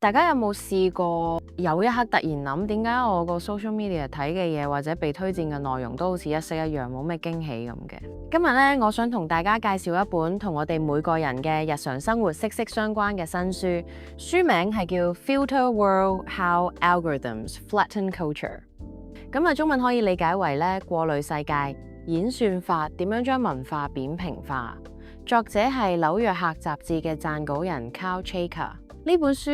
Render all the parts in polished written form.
大家有冇試過有一刻突然諗，點解我個 social media 睇嘅嘢或者被推薦嘅內容都好似一式一樣，冇咩驚喜咁嘅？今日呢，我想同大家介紹一本同我哋每個人嘅日常生活息息相關嘅新書，書名係叫《Filter World: How Algorithms Flatten Culture》。咁啊，中文可以理解為咧過濾世界，演算法點樣將文化扁平化。作者係紐約客雜誌嘅撰稿人 Carl Chaker。呢本書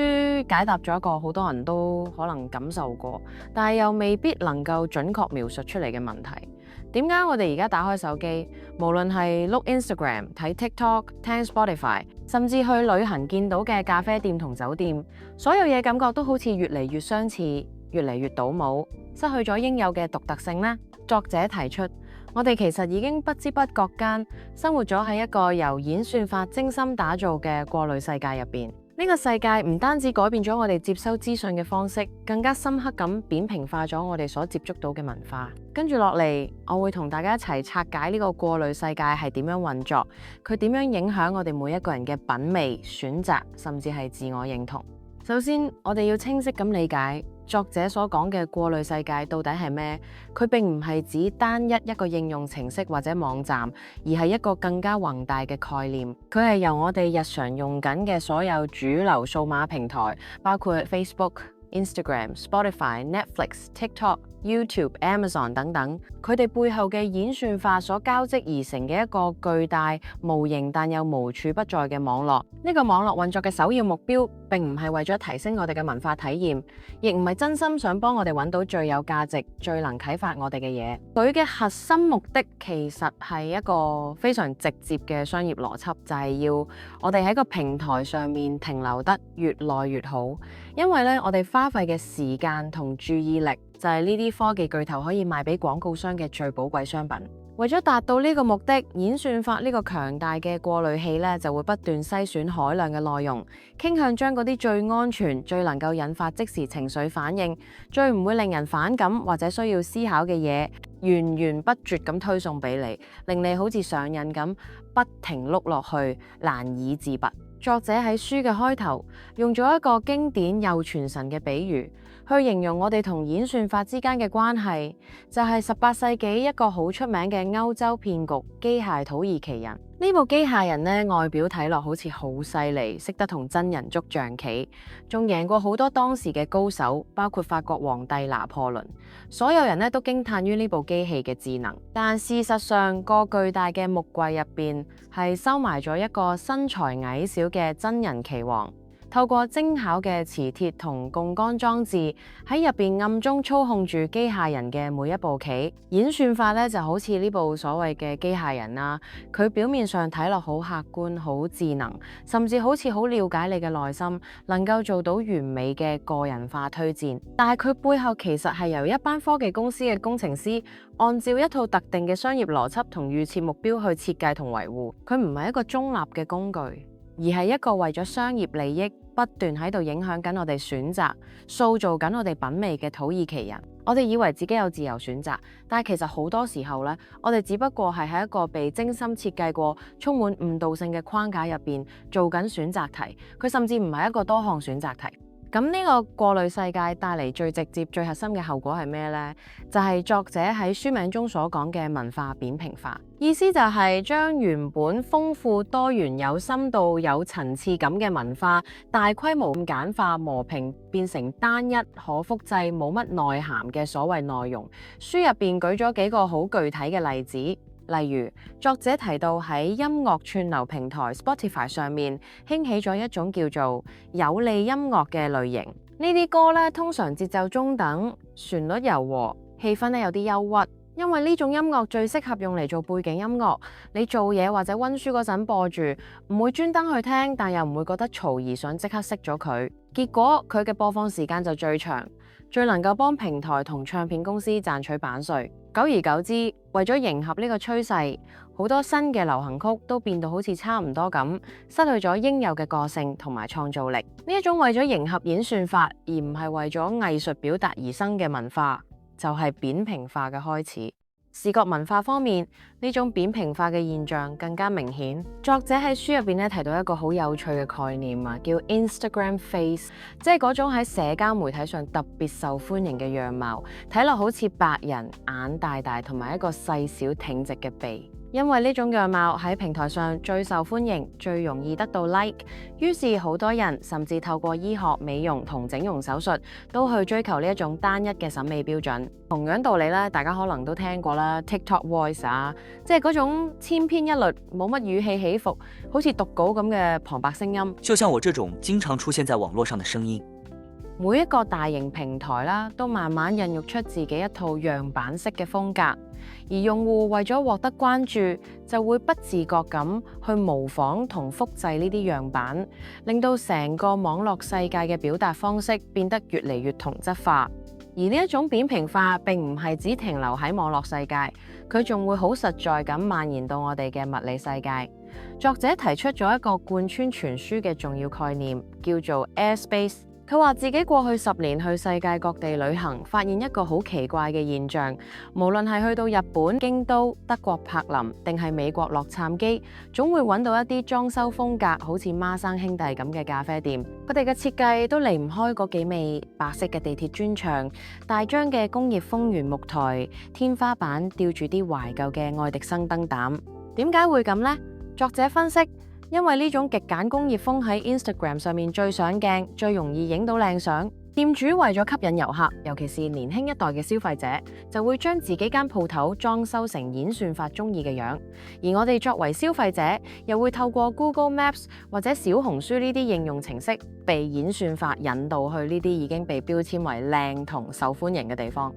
解答咗一個好多人都可能感受過，但係又未必能夠準確描述出嚟嘅問題。點解我哋而家打開手機，無論係碌 Instagram、睇 TikTok、聽 Spotify， 甚至去旅行見到嘅咖啡店同酒店，所有嘢感覺都好似越嚟越相似，越嚟越倒模，失去咗應有嘅獨特性呢？作者提出，我哋其實已經不知不覺間生活咗喺一個由演算法精心打造嘅過濾世界入邊。呢個世界唔單止改變咗我哋接收資訊嘅方式，更加深刻咁扁平化咗我哋所接觸到嘅文化。跟住落嚟，我會同大家一齊拆解呢個過濾世界係點樣運作，佢點樣影響我哋每一個人嘅品味、選擇，甚至係自我認同。首先，我哋要清晰咁理解作者所講嘅過濾世界到底係咩？佢並唔係指單一個應用程式或者網站，而係一個更加宏大嘅概念。佢係由我哋日常用緊嘅所有主流數碼平台，包括 Facebook、Instagram、Spotify、Netflix、TikTok、YouTube、Amazon 等等，佢哋背後嘅演算法所交織而成嘅一個巨大、無形但又無處不在嘅網絡。呢個網絡運作嘅首要目標並唔係為咗提升我哋嘅文化體驗，亦唔係真心想幫我哋揾到最有價值、最能啟發我哋嘅嘢。佢嘅核心目的其實係一個非常直接嘅商業邏輯，就係要我哋喺個平台上面停留得越耐越好。因為咧，我哋花費嘅時間同注意力就係呢啲科技巨頭可以賣俾廣告商嘅最寶貴商品。為咗達到呢個目的，演算法呢個強大嘅過濾器咧，就會不斷篩選海量嘅內容，傾向將嗰啲最安全、最能夠引發即時情緒反應、最唔會令人反感或者需要思考嘅嘢，源源不絕咁推送俾你，令你好似上癮咁不停碌落去，難以自拔。作者喺書嘅開頭用咗一個經典又傳神嘅比喻，去形容我哋同演算法之間嘅關係，就係18世紀一個好出名嘅歐洲騙局——機械土耳其人。呢部機械人呢，外表睇落好似好犀利，識得同真人捉象棋，仲贏過好多當時嘅高手，包括法國皇帝拿破崙。所有人呢都驚嘆於呢部機器嘅智能，但事實上個巨大嘅木櫃入邊係收埋咗一個身材矮小嘅真人棋王。透過精巧嘅磁鐵同槓桿裝置喺入邊暗中操控住機械人嘅每一步棋。演算法咧就好似呢部所謂嘅機械人啦，佢表面上睇落好客觀、好智能，甚至好似好了解你嘅內心，能夠做到完美嘅個人化推薦。但係佢背後其實係由一班科技公司嘅工程師按照一套特定嘅商業邏輯同預設目標去設計同維護。佢唔係一個中立嘅工具，而係一個為咗商業利益不斷喺度影響緊我哋選擇、塑造緊我哋品味嘅土耳其人。我哋以為自己有自由選擇，但係其實好多時候呢，我哋只不過係喺一個被精心設計過、充滿誤導性嘅框架入邊做緊選擇題。佢甚至唔係一個多項選擇題。咁呢個過濾世界帶嚟最直接、最核心嘅後果係咩呢？就係作者喺書名中所講嘅文化扁平化，意思就係將原本豐富多元、有深度、有層次感嘅文化大規模咁簡化、磨平，變成單一、可複製、冇乜內涵嘅所謂內容。書入邊舉咗幾個好具體嘅例子。例如，作者提到喺音樂串流平台 Spotify 上面興起咗一種叫做有利音樂嘅類型。呢啲歌咧通常節奏中等，旋律柔和，氣氛咧有啲憂鬱。因為呢種音樂最適合用嚟做背景音樂，你做嘢或者溫書嗰陣播住，唔會專登去聽，但又唔會覺得嘈而想即刻熄咗佢。結果佢嘅播放時間就最長，最能夠幫平台同唱片公司賺取版稅。久而久之，為咗迎合呢個趨勢，好多新嘅流行曲都變到好似差唔多咁，失去咗應有嘅個性同埋創造力。呢一種為咗迎合演算法，而唔係為咗藝術表達而生嘅文化，就係扁平化嘅開始。視覺文化方面，呢種扁平化嘅現象更加明顯。作者喺書入邊咧提到一個好有趣嘅概念啊，叫 Instagram Face， 即係嗰種喺社交媒體上特別受歡迎嘅樣貌，睇落好似白人，眼大大同埋一個細小挺直嘅鼻。因為呢種樣貌喺平台上最受歡迎，最容易得到 like， 於是好多人甚至透過醫學、美容同整容手術都去追求呢一種單一嘅審美標準。同樣道理咧，大家可能都聽過啦 ，TikTok Voice 啊，即係嗰種千篇一律、冇乜語氣起伏，好似讀稿咁嘅旁白聲音。就像我這種經常出現在網絡上的聲音。每一個大型平台啦，都慢慢孕育出自己一套樣板式嘅風格，而用戶為咗獲得關注，就會不自覺咁去模仿同複製呢啲樣板，令到成個網絡世界嘅表達方式變得越嚟越同質化。而呢一種扁平化並唔係只停留喺網絡世界，佢仲會好實在咁蔓延到我哋嘅物理世界。作者提出咗一個貫穿全書嘅重要概念，叫做 Airspace。佢話自己過去10年去世界各地旅行，發現一個好奇怪嘅現象，無論係去到日本京都、德國柏林，定係美國洛杉磯，總會揾到一啲裝修風格好似孖生兄弟咁嘅咖啡店。佢哋嘅設計都離唔開嗰幾味白色嘅地鐵磚牆、大張嘅工業風原木台、天花板吊住啲懷舊嘅愛迪生燈膽。點解會咁呢？作者分析，因為呢種極簡工業風喺 Instagram 上面最上鏡，最容易影到靚相。店主為咗吸引遊客，尤其是年輕一代嘅消費者，就會將自己間鋪頭裝修成演算法中意嘅樣。而我哋作為消費者，又會透過 Google Maps 或者小紅書呢啲應用程式，被演算法引導去呢啲已經被標籤為靚同受歡迎嘅地方。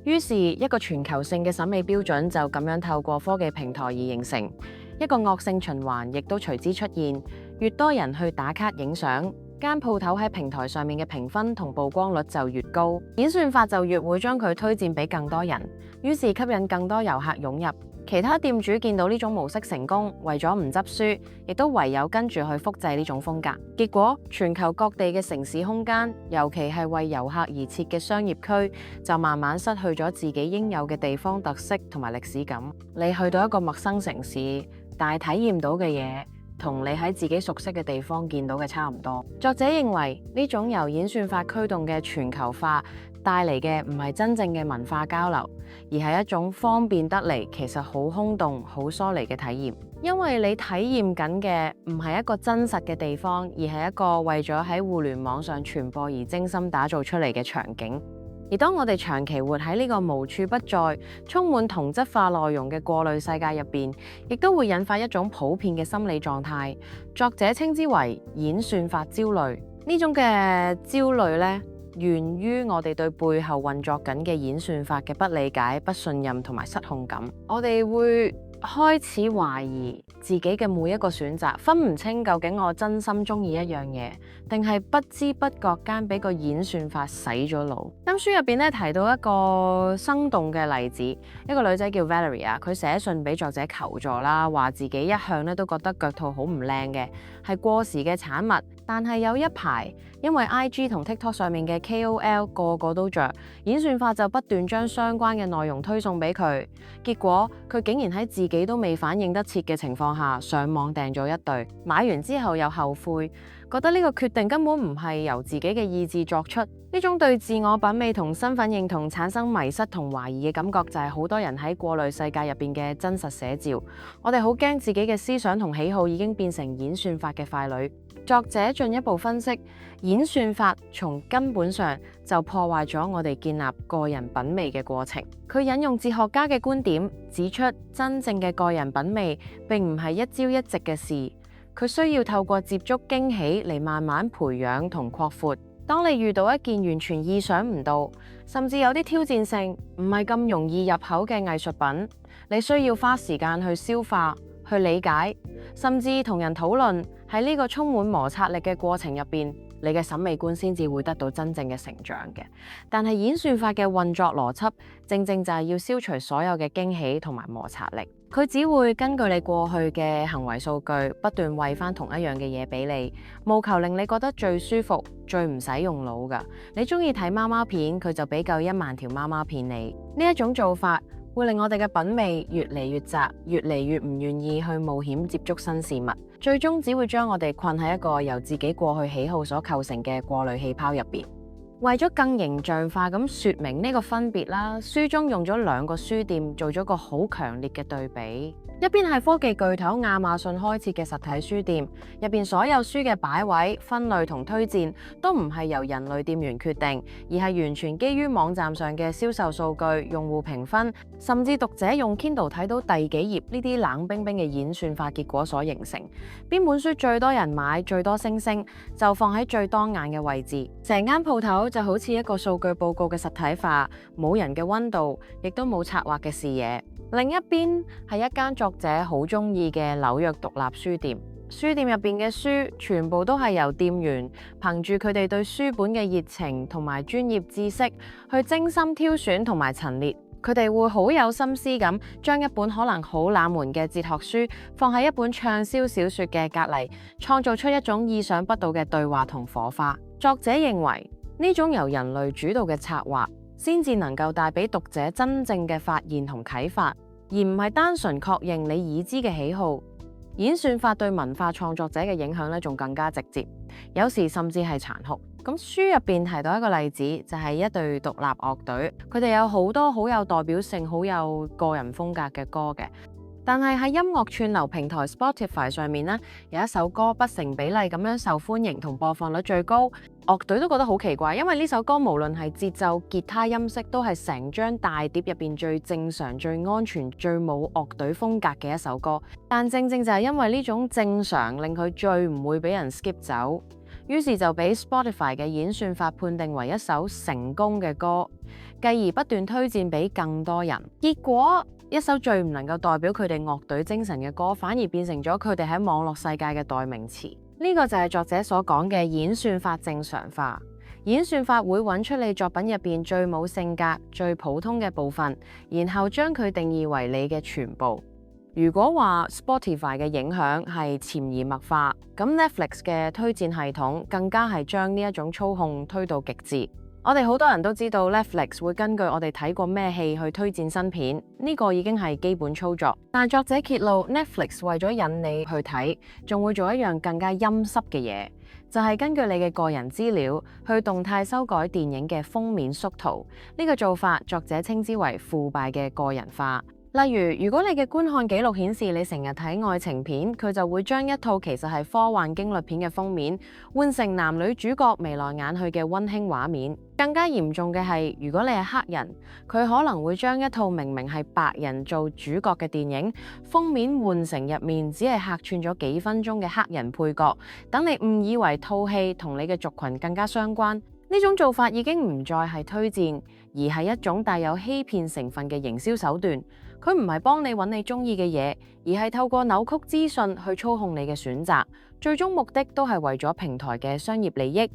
於是，一個全球性嘅審美標準就咁樣透過科技平台而形成。一個惡性循環亦都隨之出現，越多人去打卡影相，間鋪頭喺平台上面嘅評分同曝光率就越高，演算法就越會將佢推薦俾更多人，於是吸引更多遊客湧入。其他店主見到呢種模式成功，為咗唔執輸，亦都唯有跟住去複製呢種風格。結果，全球各地嘅城市空間，尤其係為遊客而設嘅商業區，就慢慢失去咗自己應有嘅地方特色同埋歷史感。你去到一個陌生城市，但係體驗到嘅嘢，同你喺自己熟悉嘅地方見到嘅差唔多。作者認為呢種由演算法驅動嘅全球化帶嚟嘅唔係真正嘅文化交流，而係一種方便得嚟其實好空洞、好疏離嘅體驗。因為你體驗緊嘅唔係一個真實嘅地方，而係一個為咗喺互聯網上傳播而精心打造出嚟嘅場景。而當我哋長期活喺呢個無處不在、充滿同質化內容嘅過濾世界入邊，亦都會引發一種普遍嘅心理狀態。作者稱之為演算法焦慮。呢種嘅焦慮呢，源於我哋對背後運作緊嘅演算法嘅不理解、不信任同埋失控感。我哋會開始懷疑自己嘅每一個選擇，分唔清究竟我真心中意一樣嘢，定係不知不覺間俾個演算法洗咗腦。書入邊咧提到一個生動嘅例子，一個女仔叫 Valeria， 佢寫信俾作者求助啦，話自己一向咧都覺得腳套好唔靚嘅，係過時嘅產物。但係有一排，因為 IG 同 TikTok 上面嘅 KOL 個個都着，演算法就不斷將相關嘅內容推送俾佢。結果佢竟然喺自己都未反應得切嘅情況下，上網訂咗一對，買完之後又後悔，覺得呢個決定根本唔係由自己嘅意志作出。呢種對自我品味同身份認同產生迷失同懷疑嘅感覺，就係好多人喺過濾世界入邊嘅真實寫照。我哋好驚自己嘅思想同喜好已經變成演算法嘅傀儡。作者進一步分析，演算法從根本上就破壞咗我哋建立個人品味嘅過程。佢引用哲學家嘅觀點，指出真正嘅個人品味並唔係一朝一夕嘅事，佢需要透過接觸驚喜嚟慢慢培養同擴闊。當你遇到一件完全意想唔到，甚至有啲挑戰性，唔係咁容易入口嘅藝術品，你需要花時間去消化、去理解，甚至同人討論。喺呢個充滿摩擦力嘅過程入邊，你嘅審美觀先至會得到真正嘅成長嘅。但係演算法嘅運作邏輯，正正就係要消除所有嘅驚喜同埋摩擦力。佢只會根據你過去嘅行為數據，不斷餵翻同一樣嘅嘢俾你，務求令你覺得最舒服、最唔使用腦㗎。你中意睇貓貓片，佢就俾夠1萬條貓貓片你。呢一種做法會令我哋嘅品味越嚟越窄，越嚟越唔願意去冒險接觸新事物，最終只會將我哋困喺一個由自己過去喜好所構成嘅過濾氣泡入邊。為咗更形象化咁說明呢個分別啦，書中用咗2個書店做咗個好強烈嘅對比。一邊係科技巨頭亞馬遜開設嘅實體書店，入邊所有書嘅擺位、分類同推薦都唔係由人類店員決定，而係完全基於網站上嘅銷售數據、用戶評分，甚至讀者用 Kindle 睇到第幾頁呢啲冷冰冰嘅演算法結果所形成。邊本書最多人買、最多星星，就放喺最當眼嘅位置。成間鋪頭就好似一個數據報告嘅實體化，冇人嘅溫度，亦都冇策劃嘅視野。另一邊係一間作者好中意嘅紐約獨立書店，書店入邊嘅書全部都係由店員憑住佢哋對書本嘅熱情同埋專業知識去精心挑選同埋陳列。佢哋會好有心思咁將一本可能好冷門嘅哲學書放喺一本暢銷小說嘅隔籬，創造出一種意想不到嘅對話同火花。作者認為呢種由人類主導嘅策劃，先至能夠帶俾讀者真正嘅發現同啟發，而唔係單純確認你已知嘅喜好。演算法對文化創作者嘅影響咧，仲更加直接，有時甚至係殘酷。咁書入邊提到一個例子，就係一隊獨立樂隊，佢哋有好多好有代表性、好有個人風格嘅歌嘅。但係喺音樂串流平台 Spotify 上面呢，有一首歌不成比例咁樣受歡迎同播放率最高，樂隊都覺得好奇怪，因為呢首歌無論係節奏、吉他音色都係成張大碟入邊最正常、最安全、最冇樂隊風格嘅一首歌。但正正就係因為呢種正常，令佢最唔會俾人 skip 走，於是就俾 Spotify 嘅演算法判定為一首成功嘅歌，繼而不斷推薦俾更多人。結果一首最唔能夠代表佢哋樂隊精神嘅歌，反而變成咗佢哋喺網絡世界嘅代名詞。呢個就係作者所講嘅演算法正常化。演算法會揾出你作品入邊最冇性格、最普通嘅部分，然後將佢定義為你嘅全部。如果話 Spotify 嘅影響係潛移默化，咁 Netflix 嘅推薦系統更加係將呢一種操控推到極致。我哋好多人都知道 Netflix 會根據我哋睇過咩戲去推薦新片，呢個已經係基本操作。但作者揭露 Netflix 為咗引你去睇，仲會做一樣更加陰濕嘅嘢，就係根據你嘅個人資料去動態修改電影嘅封面縮圖。呢個做法，作者稱之為腐敗嘅個人化。例如，如果你嘅觀看記錄顯示你成日睇愛情片，佢就會將一套其實係科幻驚慄片嘅封面換成男女主角眉來眼去嘅溫馨畫面。更加嚴重嘅係，如果你係黑人，佢可能會將一套明明係白人做主角嘅電影封面換成入面只係客串咗幾分鐘嘅黑人配角，等你誤以為套戲同你嘅族群更加相關。呢種做法已經唔再係推薦，而係一種帶有欺騙成分嘅營銷手段。佢唔係幫你揾你中意嘅嘢，而係透過扭曲資訊去操控你嘅選擇，最終目的都係為咗平台嘅商業利益。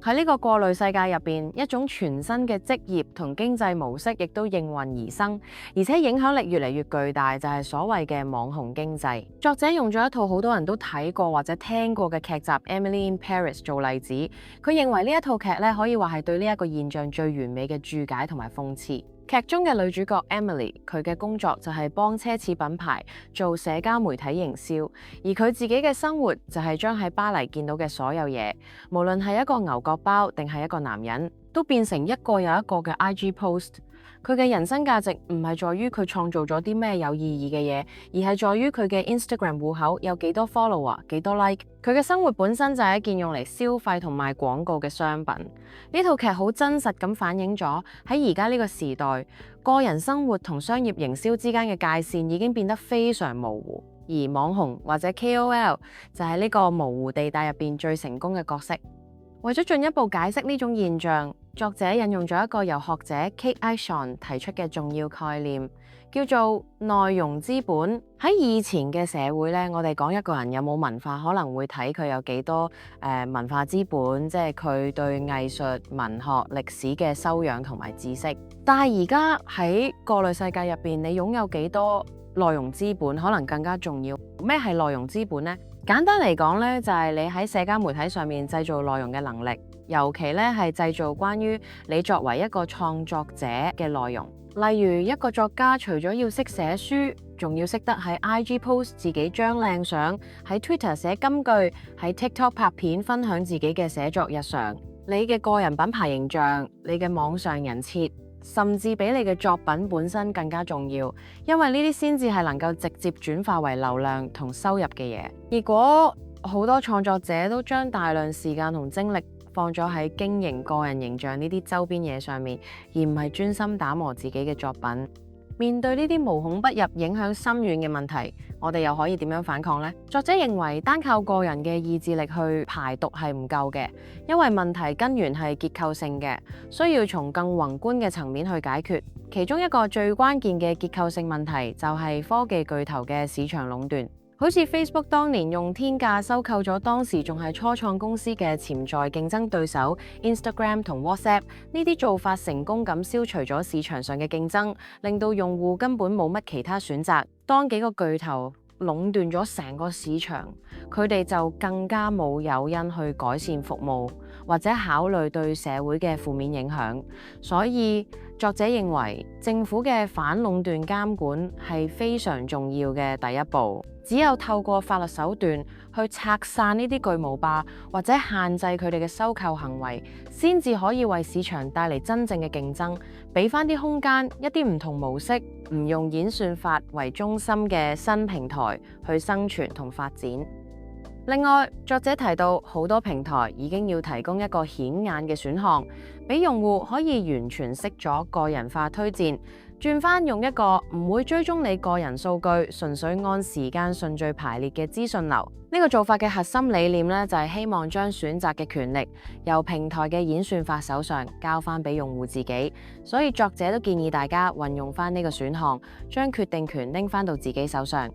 喺呢個過濾世界入邊，一種全新嘅職業同經濟模式亦都應運而生，而且影響力越嚟越巨大，就係所謂嘅網紅經濟。作者用咗一套好多人都睇過或者聽過嘅劇集《Emily in Paris》做例子，佢認為呢一套劇咧可以話係對呢一個現象最完美嘅注解同埋諷刺。劇中嘅女主角 Emily， 佢嘅工作就係幫奢侈品牌做社交媒體營銷，而佢自己嘅生活就係將喺巴黎見到嘅所有嘢，無論係一個牛角包定係一個男人，都變成一個又一個嘅 IG post。佢嘅人生價值唔係在於佢創造咗啲咩有意義嘅嘢，而係在於佢嘅 Instagram 戶口有幾多 follower、幾多 like。佢嘅生活本身就係一件用嚟消費同賣廣告嘅商品。呢套劇好真實咁反映咗喺而家呢個時代，個人生活同商業營銷之間嘅界線已經變得非常模糊，而網紅或者 KOL 就係呢個模糊地帶入邊最成功嘅角色。為咗進一步解釋呢種現象，作者引用咗一個由學者 Kate Ishon 提出嘅重要概念，叫做內容資本。喺以前嘅社會咧，我哋講一個人有冇文化，可能會睇佢有幾多文化資本，即係佢對藝術、文學、歷史嘅修養同埋知識。但係而家喺過濾世界入邊，你擁有幾多內容資本，可能更加重要。咩係內容資本呢？簡單嚟講咧，就係你喺社交媒體上面製造內容嘅能力，尤其咧係製造關於你作為一個創作者嘅內容。例如一個作家除咗要識寫書，仲要識得喺 IG post 自己張靚相，喺 Twitter 寫金句，喺 TikTok 拍片分享自己嘅寫作日常。你嘅個人品牌形象，你嘅網上人設，甚至比你嘅作品本身更加重要，因為呢啲先至係能夠直接轉化為流量同收入嘅嘢。結果好多創作者都將大量時間同精力放咗喺經營個人形象呢啲周邊嘢上面，而唔係專心打磨自己嘅作品。面對呢啲無孔不入、影響深遠嘅問題，我哋又可以點樣反抗呢？作者認為單靠個人嘅意志力去排毒係唔夠嘅，因為問題根源係結構性嘅，需要從更宏觀嘅層面去解決。其中一個最關鍵嘅結構性問題就係科技巨頭嘅市場壟斷。好似 Facebook 當年用天價收購咗當時仲係初創公司嘅潛在競爭對手 Instagram 同 WhatsApp， 呢啲做法成功咁消除咗市場上嘅競爭，令到用戶根本冇乜其他選擇。當幾個巨頭壟斷咗成個市場，佢哋就更加冇誘因去改善服務，或者考慮對社會嘅負面影響。所以作者認為政府嘅反壟斷監管係非常重要嘅第一步。只有透過法律手段去拆散呢啲巨無霸，或者限制佢哋嘅收購行為，先至可以為市場帶嚟真正嘅競爭，俾翻啲空間一啲唔同模式、唔用演算法為中心嘅新平台去生存同發展。另外，作者提到好多平台已經要提供一個顯眼嘅選項，俾用戶可以完全熄咗個人化推薦，轉翻用一個唔會追蹤你個人數據，純粹按時間順序排列嘅資訊流。呢個做法嘅核心理念呢，就係希望將選擇嘅權力由平台嘅演算法手上交翻俾用戶自己。所以作者都建議大家運用翻呢個選項，將決定權拎翻到自己手上。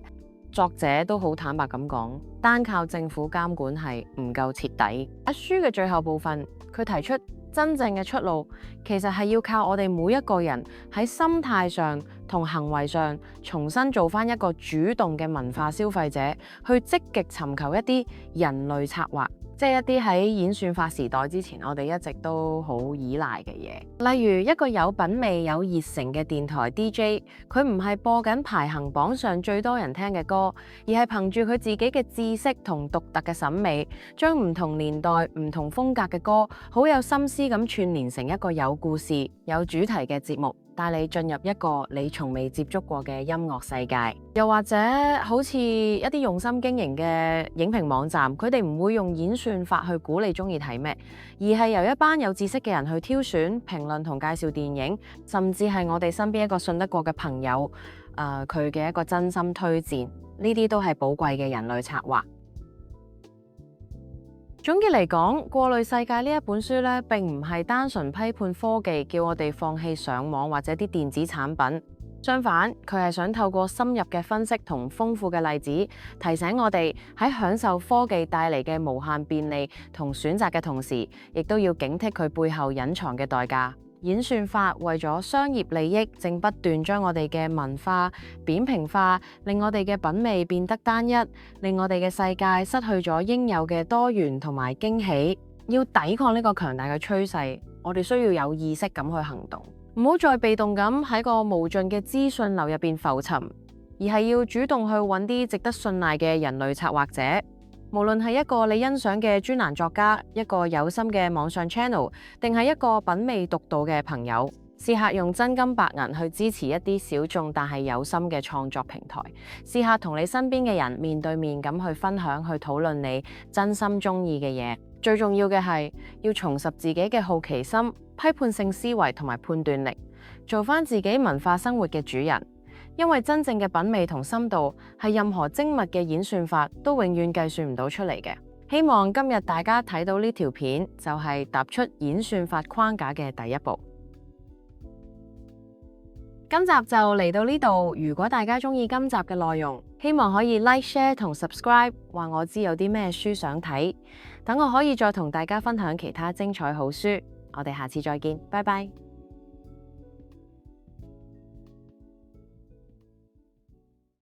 作者都好坦白咁講，單靠政府監管係唔夠徹底。喺書嘅最後部分，佢提出真正嘅出路，其實係要靠我哋每一個人喺心態上同行為上重新做翻一個主動嘅文化消費者，去積極尋求一啲人類策劃，即係一啲喺演算法時代之前我哋一直都好依賴嘅嘢。例如一個有品味有熱誠嘅電台 DJ， 佢唔係播緊排行榜上最多人聽嘅歌，而係憑住佢自己嘅知識同獨特嘅審美，將唔同年代唔同風格嘅歌好有心思咁串連成一個有故事有主題嘅節目，帶你進入一個你從未接觸過嘅音樂世界。又或者好似一啲用心經營嘅影評網站，佢哋唔會用演算法去估你中意睇咩，而係由一班有知識嘅人去挑選、評論同介紹電影，甚至係我哋身邊一個信得過嘅朋友佢嘅一個真心推薦，呢啲都係寶貴嘅人類策劃。總結嚟講，《過濾世界》呢一本書咧，並唔係單純批判科技，叫我哋放棄上網或者啲電子產品。相反，佢係想透過深入嘅分析同豐富嘅例子，提醒我哋喺享受科技帶嚟嘅無限便利同選擇嘅同時，亦都要警惕佢背後隱藏嘅代價。演算法為咗商業利益，正不斷將我哋嘅文化扁平化，令我哋嘅品味變得單一，令我哋嘅世界失去咗應有嘅多元同埋驚喜。要抵抗呢個強大嘅趨勢，我哋需要有意識咁去行動，唔好再被動咁喺個無盡嘅資訊流入邊浮沉，而係要主動去揾啲值得信賴嘅人類策劃者。無論係一個你欣賞嘅專欄作家，一個有心嘅網上 channel， 定係一個品味獨到嘅朋友，試下用真金白銀去支持一啲小眾但係有心嘅創作平台。試下同你身邊嘅人面對面咁去分享、去討論你真心中意嘅嘢。最重要嘅係要重拾自己嘅好奇心、批判性思維同埋判斷力，做返自己文化生活嘅主人。因為真正嘅品味同深度係任何精密嘅演算法都永遠計算唔到出嚟嘅。希望今日大家睇到呢條片，就係踏出演算法框架嘅第一步。今集就嚟到呢度，如果大家中意今集嘅內容，希望可以 like、share 同 subscribe， 話我知有啲咩書想睇，等我可以再同大家分享其他精彩好書。我哋下次再見，拜拜。